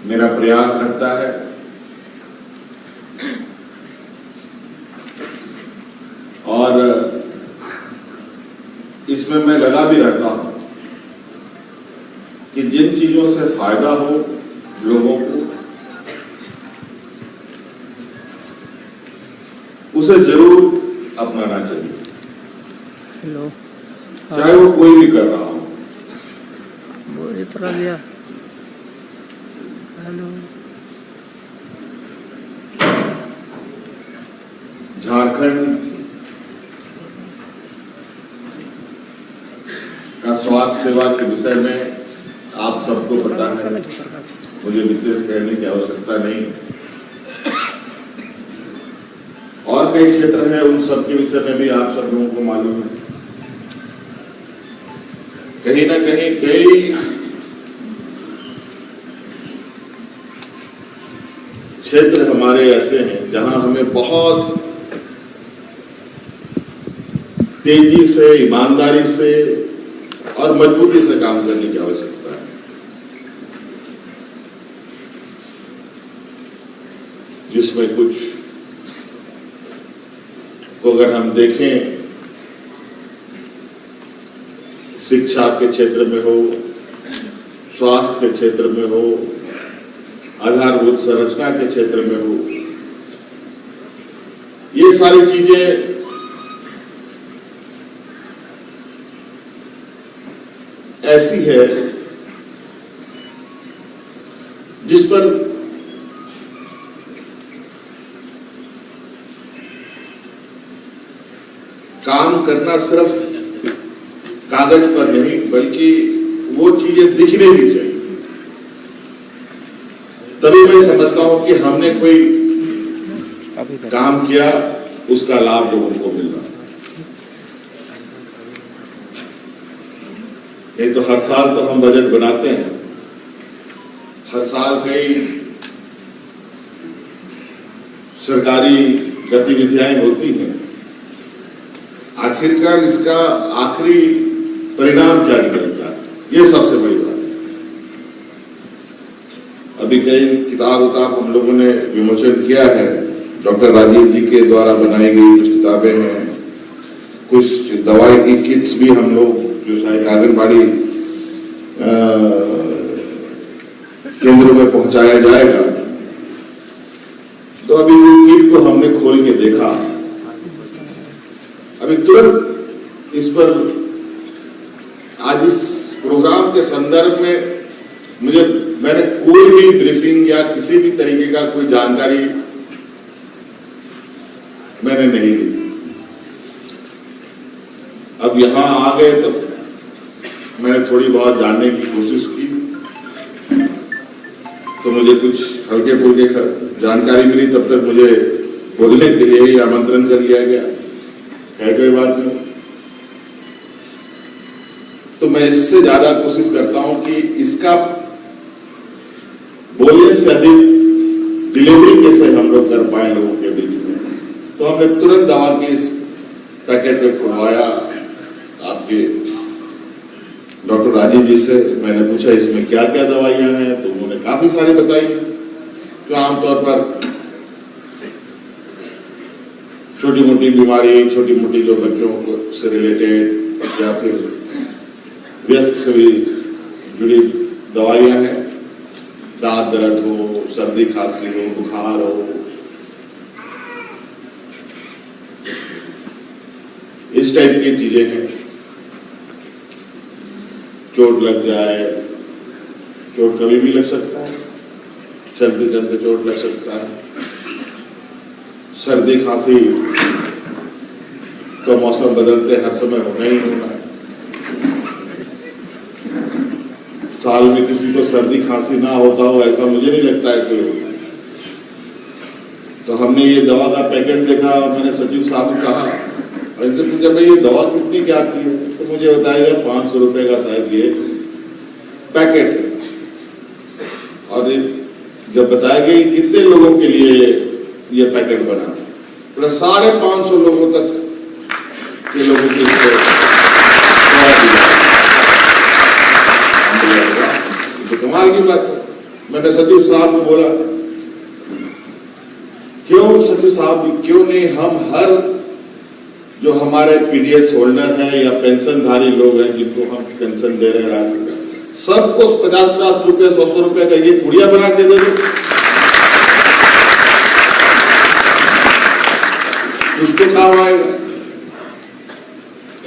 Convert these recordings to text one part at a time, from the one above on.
मेरा प्रयास रहता है और इसमें मैं लगा भी रहता हूं कि जिन चीजों से फायदा हो लोगों को उसे जरूर अपनाना चाहिए, चाहे वो कोई भी कर रहा हो। झारखंड का स्वास्थ्य सेवा के विषय में आप सबको पता है, मुझे विशेष कहने की आवश्यकता नहीं। और कई क्षेत्र हैं, उन सब के विषय में भी आप सब लोगों को मालूम है। कहीं ना कहीं कई क्षेत्र हमारे ऐसे हैं जहां हमें बहुत तेजी से, ईमानदारी से और मजबूती से काम करने की आवश्यकता है। जिसमें कुछ को अगर हम देखें, शिक्षा के क्षेत्र में हो, स्वास्थ्य के क्षेत्र में हो, आधारभूत संरचना के क्षेत्र में हो, ये सारी चीजें ऐसी है जिस पर काम करना सिर्फ कागज पर नहीं बल्कि वो चीजें दिखने भी चाहिए, तभी मैं समझता हूं कि हमने कोई काम किया, उसका लाभ लोगों को मिल रहा। नहीं तो हर साल तो हम बजट बनाते हैं, हर साल कई सरकारी गतिविधियां होती हैं, आखिरकार इसका आखिरी परिणाम क्या निकलता है, ये सबसे बड़ी बात है। अभी कई किताब हम लोगों ने विमोचन किया है, डॉक्टर राजीव जी के द्वारा बनाई गई कुछ किताबें हैं, कुछ दवाई की किट्स भी हम लोग जो शायद आंगनबाड़ी केंद्रों में पहुंचाया जाएगा। तो अभी वो किट को हमने खोल के देखा, अभी तुरंत इस पर आज इस प्रोग्राम के संदर्भ में मैंने कोई भी ब्रीफिंग या किसी भी तरीके का कोई जानकारी मैंने नहीं ली। अब यहां आ गए तो मैंने थोड़ी बहुत जानने की कोशिश की, तो मुझे कुछ हल्के फुल्के जानकारी मिली। तब तक मुझे बोलने के लिए ही आमंत्रण कर लिया गया, कोई बात नहीं। तो मैं इससे ज्यादा कोशिश करता हूं कि इसका बोलने से अधिक डिलीवरी कैसे हम लोग कर पाए लोगों के बीच में। तो हमने तुरंत दवा की इस पैकेट में खुलवाया। आपके डॉक्टर राजीव जी से मैंने पूछा इसमें क्या क्या दवाइयां हैं, तो उन्होंने काफी सारी बताई। तो आमतौर पर छोटी मोटी बीमारी, छोटी मोटी जो बच्चों को से रिलेटेड या फिर व्यस्क से भी जुड़ी दवाइयां हैं, दांत दर्द हो, सर्दी खांसी हो, बुखार हो, इस टाइप की चीजें हैं। चोट लग जाए, चोट कभी भी लग सकता है, चलते चलते चोट लग सकता है। सर्दी खांसी तो मौसम बदलते हर समय होना ही होना है। साल में किसी को सर्दी खांसी ना होता हो ऐसा मुझे नहीं लगता है कोई होगा। तो हमने ये दवा का पैकेट देखा, मैंने सचिव साहब को कहा, इनसे पूछा भाई ये दवा कितनी की आती है, तो मुझे बताएगा 500 रुपए का शायद ये पैकेट है। और जब बताया गया कितने लोगों के लिए ये पैकेट बना, तो 550 लोगों तक के लोगों की तो कमाल की बात है। मैंने सचिव साहब को बोला, क्यों सचिव साहब, क्यों नहीं हम हर जो हमारे पीडीएस होल्डर हैं या पेंशनधारी लोग हैं जिनको हम पेंशन दे रहे हैं राज्य सरकार, सबको 50-50 रुपए 100 रुपए का ये पुड़िया बना के दे दो, उसको काम आएगा।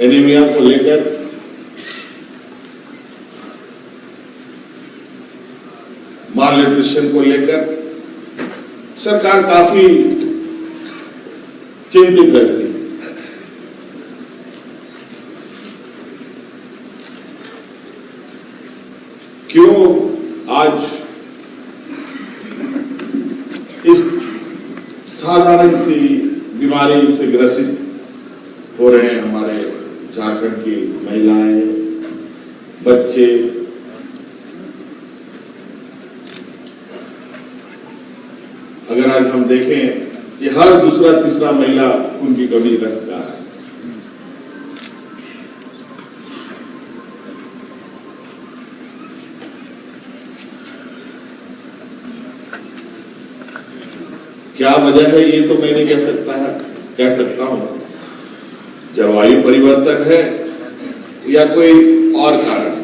एनीमिया को लेकर माल न्यूट्रिशन को लेकर सरकार काफी चिंतित रहती है। क्यों आज इस साधारण सी बीमारी से ग्रसित हो रहे हैं हमारे झारखंड की महिलाएं, बच्चे। अगर आज हम देखें कि हर दूसरा तीसरा महिला खून की कमी का शिकार है। क्या वजह है ये तो मैं नहीं कह सकता हूं। जलवायु परिवर्तन है या कोई और कारण।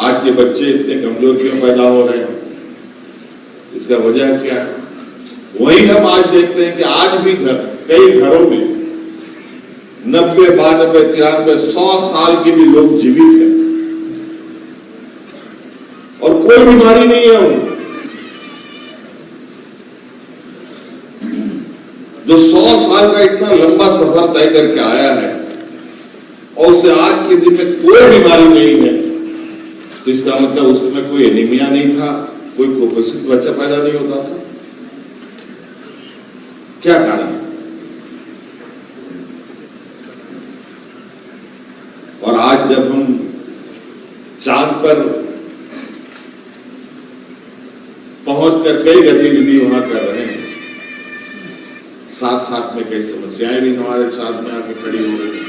आज के बच्चे इतने कमजोर क्यों पैदा हो रहे हैं, इसका वजह क्या है? वही हम आज देखते हैं कि आज भी कई घरों में 90, 92, 93, 100 साल के भी लोग जीवित हैं और कोई बीमारी नहीं है उनको। जो 100 साल का इतना लंबा सफर तय करके आया है और उसे आज के दिन में कोई बीमारी नहीं है, तो इसका मतलब उस समय कोई एनीमिया नहीं था, कोई कुपोषित बच्चा पैदा नहीं होता था। क्या कारण है? और आज जब हम चांद पर पहुंचकर कई गतिविधि वहां कर रहे हैं, साथ साथ में कई समस्याएं भी हमारे साथ में आके खड़ी हो रही हैं।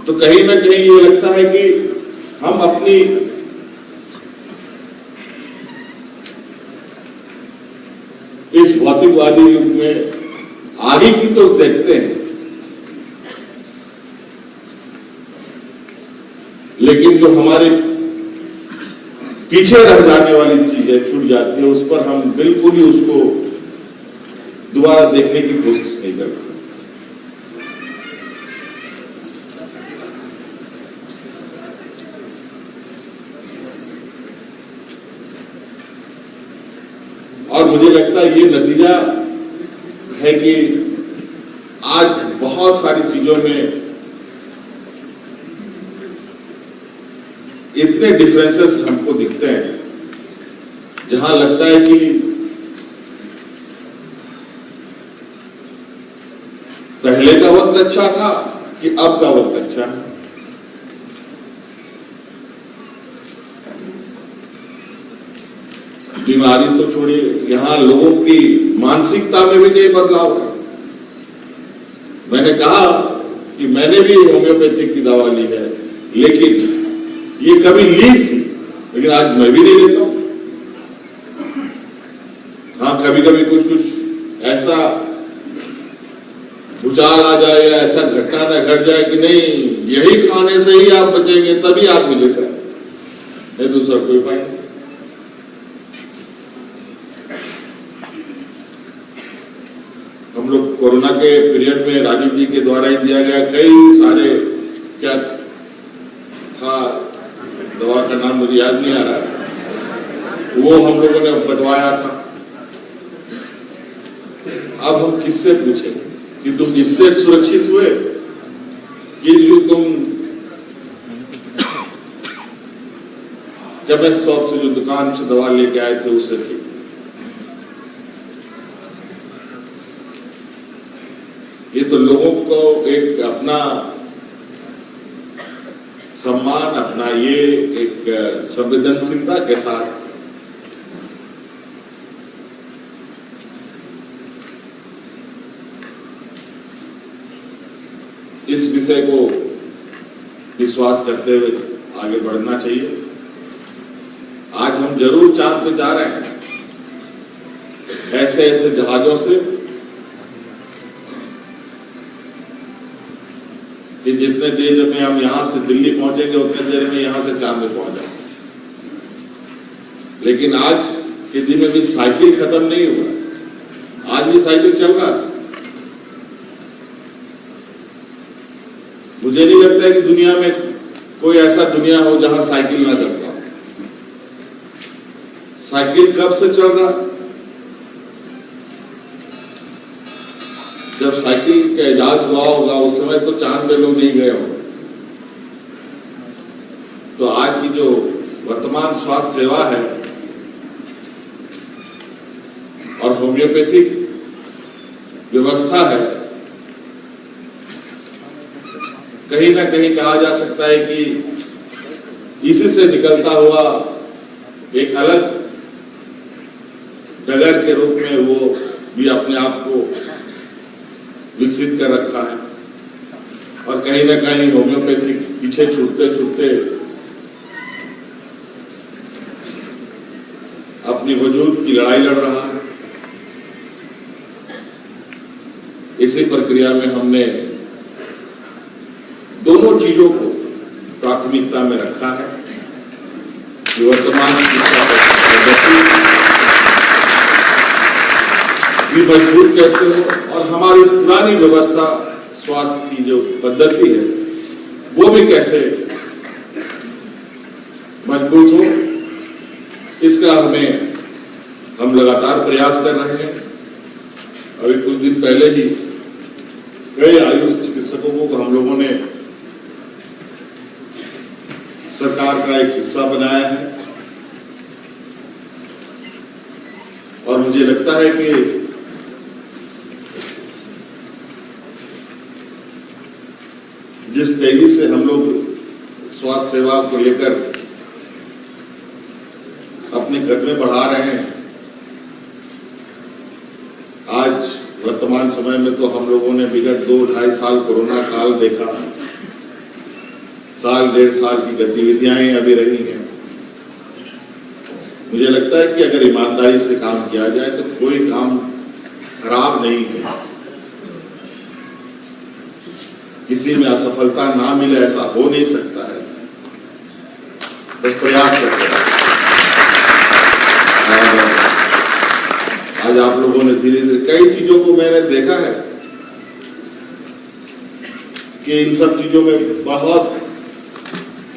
तो कहीं ना कहीं ये लगता है कि हम अपनी इस भौतिकवादी युग में आगे की तो देखते हैं, लेकिन जो हमारे पीछे रह जाने वाली चीजें छूट जाती है, उस पर हम बिल्कुल ही उसको दोबारा देखने की कोशिश नहीं करते। और मुझे लगता है ये नतीजा है कि आज बहुत सारी चीजों में इतने डिफरेंसेस हमको दिखते हैं, जहां लगता है कि पहले का वक्त अच्छा था कि अब का वक्त अच्छा है। बीमारी तो छोड़िए, यहां लोगों की मानसिकता में भी कई बदलाव है। मैंने कहा कि मैंने भी होम्योपैथिक की दवा ली है, लेकिन ये कभी ली थी, लेकिन आज मैं भी नहीं लेता हूं। हाँ, कभी कभी कुछ ऐसा भूचाल आ जाए या ऐसा घटना न घट जाए कि नहीं यही खाने से ही आप बचेंगे, तभी आदमी लेता है, नहीं दूसरा कोई उपाय नहीं। हम लोग कोरोना के पीरियड में राजीव जी के द्वारा ही दिया गया कई सारे, क्या था दवा का नाम मुझे याद नहीं आ रहा, वो हम लोगों ने बंटवाया था। अब हम किससे पूछें कि तुम इससे सुरक्षित हुए कि जो तुम जब इस शॉप से जो दुकान से दवा लेके आए थे उससे ठीक। ये तो लोगों को एक अपना सम्मान, अपना ये एक संवेदनशीलता के साथ इस विषय को विश्वास करते हुए आगे बढ़ना चाहिए। आज हम जरूर चांद पे जा रहे हैं, ऐसे ऐसे जहाजों से कि जितने देर में हम यहां से दिल्ली पहुंचेंगे उतने देर में यहां से चांद पे पहुंच जाएंगे। लेकिन आज के दिन में भी साइकिल खत्म नहीं हुआ, आज भी साइकिल चल रहा है। मुझे नहीं लगता है कि दुनिया में कोई ऐसा दुनिया हो जहां साइकिल ना चलता हो। साइकिल कब से चल रहा? जब साइकिल का इजाद हुआ होगा उस समय तो चांद पे लोग नहीं गए होंगे। तो आज की जो वर्तमान स्वास्थ्य सेवा है और होम्योपैथिक व्यवस्था है, कहीं ना कहीं कहा जा सकता है कि इसी से निकलता हुआ एक अलग डगर के रूप में वो भी अपने आप को विकसित कर रखा है। और कहीं ना कहीं होम्योपैथिक पीछे छूटते छूटते अपनी वजूद की लड़ाई लड़ रहा है। इसी प्रक्रिया में हमने दोनों चीजों को प्राथमिकता में रखा है कि वर्तमान शिक्षा पद्धति भी मजबूत कैसे हो और हमारी पुरानी व्यवस्था स्वास्थ्य की जो पद्धति है वो भी कैसे मजबूत हो, इसका हम लगातार प्रयास कर रहे हैं। अभी कुछ दिन पहले ही कई आयुष चिकित्सकों को हम लोगों ने सरकार का एक हिस्सा बनाया है और मुझे लगता है कि जिस तेजी से हम लोग स्वास्थ्य सेवा को लेकर अपने कदमें बढ़ा रहे हैं, आज वर्तमान समय में तो हम लोगों ने विगत 2-2.5 साल कोरोना काल देखा, साल 1.5 साल की गतिविधियां अभी रही हैं। मुझे लगता है कि अगर ईमानदारी से काम किया जाए तो कोई काम खराब नहीं है। किसी में असफलता ना मिले ऐसा हो नहीं सकता है, बस प्रयास करते हैं। आज आप लोगों ने धीरे धीरे कई चीजों को मैंने देखा है कि इन सब चीजों में बहुत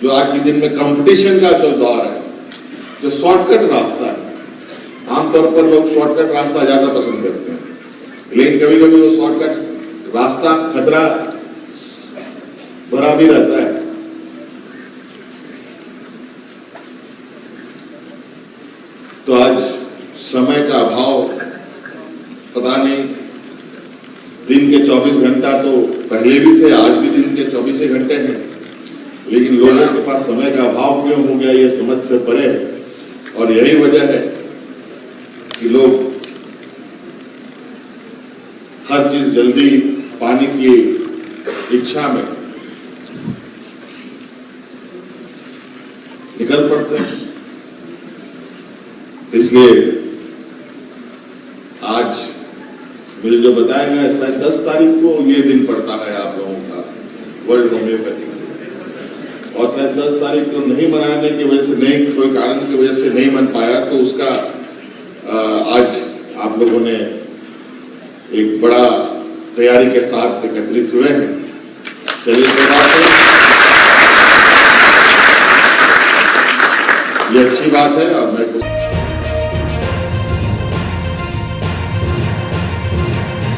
जो आज के दिन में कंपटीशन का जो दौर है, जो शॉर्टकट रास्ता है, आमतौर पर लोग शॉर्टकट रास्ता ज्यादा पसंद करते हैं, लेकिन कभी कभी वो शॉर्टकट रास्ता खतरा भरा भी रहता है। तो आज समय का अभाव, पता नहीं, दिन के 24 घंटा तो पहले भी थे, आज भी दिन के 24 घंटे हैं, लेकिन लोगों के पास समय का अभाव क्यों हो गया ये समझ से परे है। और यही वजह है कि लोग हर चीज जल्दी पाने की इच्छा में निकल पड़ते हैं। इसलिए आज मुझे जो बताया गया, शायद 10 तारीख को ये दिन पड़ता है आप लोगों का वर्ल्ड होम्योपैथिक डे, और शायद 10 तारीख को नहीं मनाने की वजह से, नहीं कोई कारण की वजह से नहीं मन पाया, तो उसका आज आप लोगों ने एक बड़ा तैयारी के साथ एकत्रित हुए हैं। चलिए ये अच्छी बात है और मैं